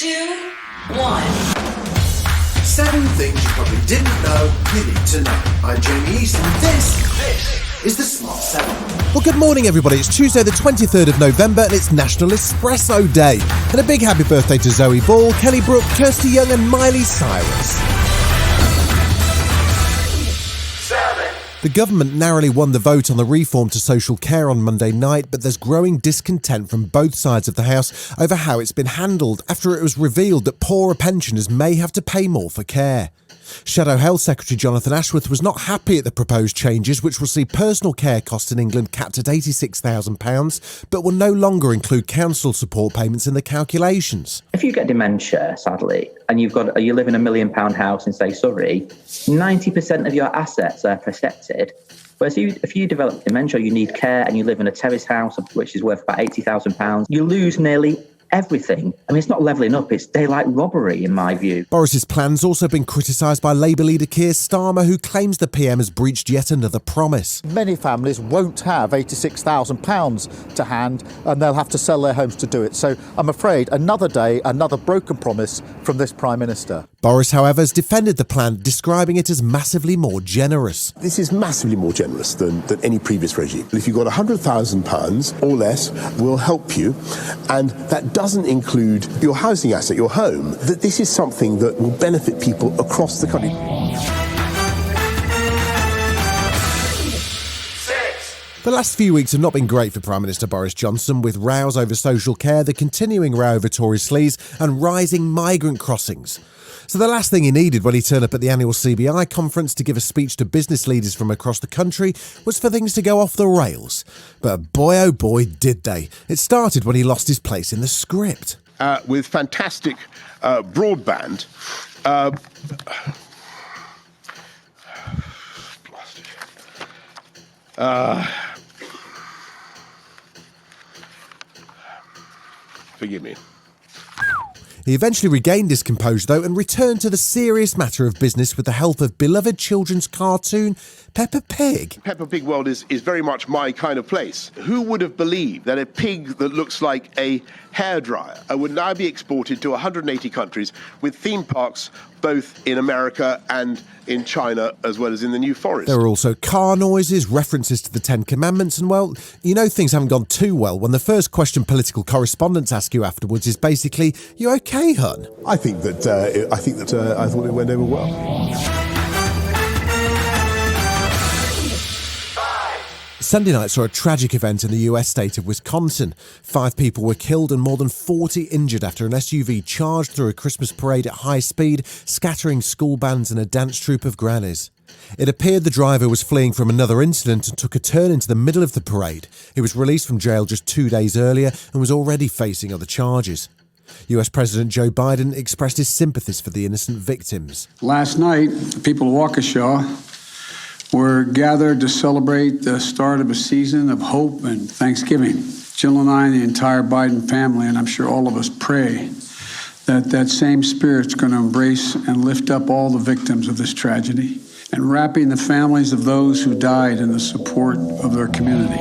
2, 1. 7 things you probably didn't know you need to know. I'm Jamie East and this is the Smart 7. Well, good morning everybody. It's Tuesday the 23rd of November and it's National Espresso Day. And a big happy birthday to Zoe Ball, Kelly Brook, Kirsty Young and Miley Cyrus. The government narrowly won the vote on the reform to social care on Monday night, but there's growing discontent from both sides of the House over how it's been handled after it was revealed that poorer pensioners may have to pay more for care. Shadow Health Secretary Jonathan Ashworth was not happy at the proposed changes, which will see personal care costs in England capped at £86,000, but will no longer include council support payments in the calculations. If you get dementia, sadly, and you live in £1 million house in, say, Surrey, 90% of your assets are protected. Whereas if you develop dementia, you need care, and you live in a terrace house, which is worth about £80,000, you lose nearly everything. I mean, it's not levelling up, it's daylight robbery, in my view. Boris's plan's also been criticised by Labour leader Keir Starmer, who claims the PM has breached yet another promise. Many families won't have £86,000 to hand, and they'll have to sell their homes to do it. So I'm afraid another day, another broken promise from this Prime Minister. Boris, however, has defended the plan, describing it as massively more generous. This is massively more generous than any previous regime. If you've got £100,000 or less, we'll help you, and that doesn't include your housing asset, your home. That this is something that will benefit people across the country. The last few weeks have not been great for Prime Minister Boris Johnson, with rows over social care, the continuing row over Tory sleaze and rising migrant crossings. So the last thing he needed when he turned up at the annual CBI conference to give a speech to business leaders from across the country was for things to go off the rails. But boy oh boy did they. It started when he lost his place in the script. With fantastic broadband. Forgive me. He eventually regained his composure, though, and returned to the serious matter of business with the help of beloved children's cartoon Peppa Pig. Peppa Pig world is very much my kind of place. Who would have believed that a pig that looks like a hairdryer would now be exported to 180 countries with theme parks both in America and in China, as well as in the New Forest? There were also car noises, references to the Ten Commandments, and, well, you know things haven't gone too well when the first question political correspondents ask you afterwards is basically, "You okay, hun?" I think that I thought it went over well. Sunday night saw a tragic event in the US state of Wisconsin. 5 people were killed and more than 40 injured after an SUV charged through a Christmas parade at high speed, scattering school bands and a dance troupe of grannies. It appeared the driver was fleeing from another incident and took a turn into the middle of the parade. He was released from jail just 2 days earlier and was already facing other charges. US President Joe Biden expressed his sympathies for the innocent victims. Last night, the people of Waukesha were gathered to celebrate the start of a season of hope and Thanksgiving. Jill and I and the entire Biden family, and I'm sure all of us, pray that that same spirit's going to embrace and lift up all the victims of this tragedy and wrapping the families of those who died in the support of their community.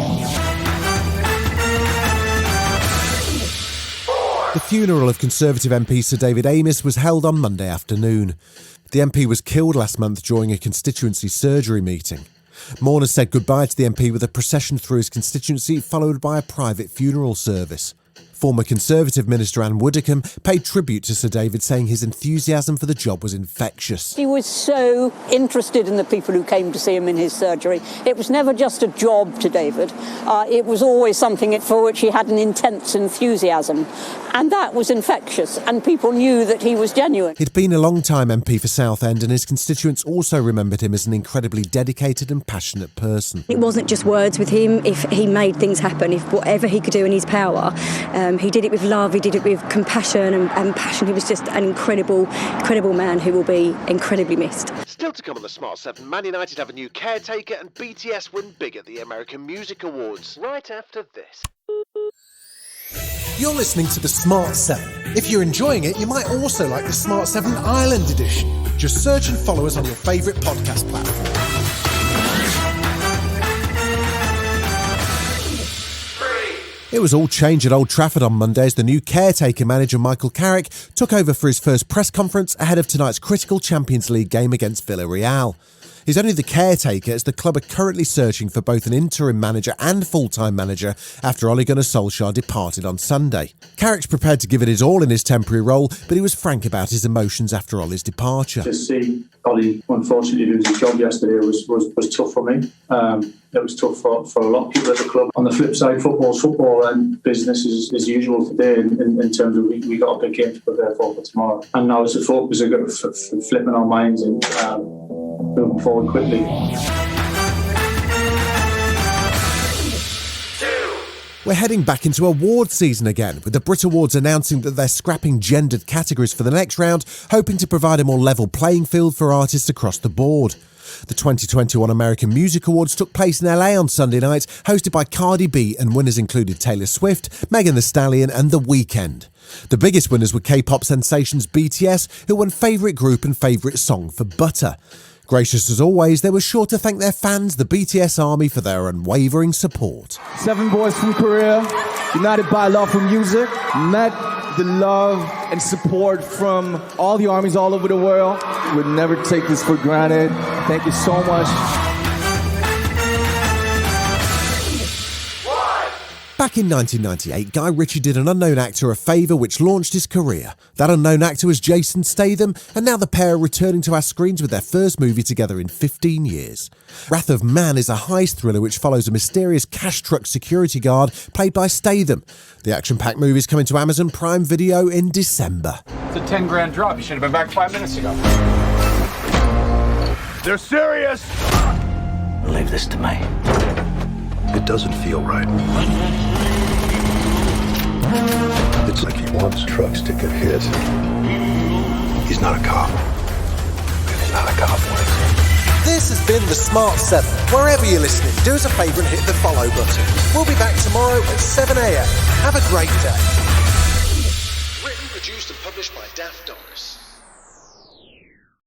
The funeral of Conservative MP Sir David Amos was held on Monday afternoon. The MP was killed last month during a constituency surgery meeting. Mourners said goodbye to the MP with a procession through his constituency, followed by a private funeral service. Former Conservative Minister Anne Widdecombe paid tribute to Sir David, saying his enthusiasm for the job was infectious. He was so interested in the people who came to see him in his surgery. It was never just a job to David. It was always something for which he had an intense enthusiasm. And that was infectious, and people knew that he was genuine. He'd been a long-time MP for Southend, and his constituents also remembered him as an incredibly dedicated and passionate person. It wasn't just words with him. If he made things happen, if whatever he could do in his power, he did it with love, he did it with compassion and passion. He was just an incredible man who will be incredibly missed. Still to come on the Smart 7, Man United have a new caretaker and BTS win big at the American Music Awards. Right after this. You're listening to the Smart 7. If you're enjoying it, you might also like the Smart 7 Ireland edition. Just search and follow us on your favourite podcast platform. 3, It was all change at Old Trafford on Monday as the new caretaker manager Michael Carricks took over for his first press conference ahead of tonight's critical Champions League game against Villarreal. He's only the caretaker as the club are currently searching for both an interim manager and full-time manager after Ole Gunnar Solskjaer departed on Sunday. Carricks prepared to give it his all in his temporary role, but he was frank about his emotions after Ole's departure. To see Ole unfortunately lose his job yesterday was tough for me. It was tough for a lot of people at the club. On the flip side, football's football and business is usual today in terms of we got a big game to prepare for tomorrow. And now it's the focus of flipping our minds and moving forward quickly. We're heading back into awards season again, with the Brit Awards announcing that they're scrapping gendered categories for the next round, hoping to provide a more level playing field for artists across the board. The 2021 American Music Awards took place in LA on Sunday night, hosted by Cardi B, and winners included Taylor Swift, Megan Thee Stallion and The Weeknd. The biggest winners were K-pop sensations BTS, who won Favourite Group and Favourite Song for Butter. Gracious as always, they were sure to thank their fans, the BTS Army, for their unwavering support. 7 boys from Korea, united by love for music, met the love and support from all the armies all over the world. We'd never take this for granted. Thank you so much. Back in 1998, Guy Ritchie did an unknown actor a favour which launched his career. That unknown actor was Jason Statham, and now the pair are returning to our screens with their first movie together in 15 years. Wrath of Man is a heist thriller which follows a mysterious cash truck security guard played by Statham. The action-packed movie is coming to Amazon Prime Video in December. It's a 10 grand drop. You should have been back 5 minutes ago. They're serious! Leave this to me. It doesn't feel right. It's like he wants trucks to get hit. He's not a cop. He's not a cop. This has been The Smart 7. Wherever you're listening, do us a favour and hit the follow button. We'll be back tomorrow at 7 a.m. Have a great day. Written, produced and published by Daft Doris.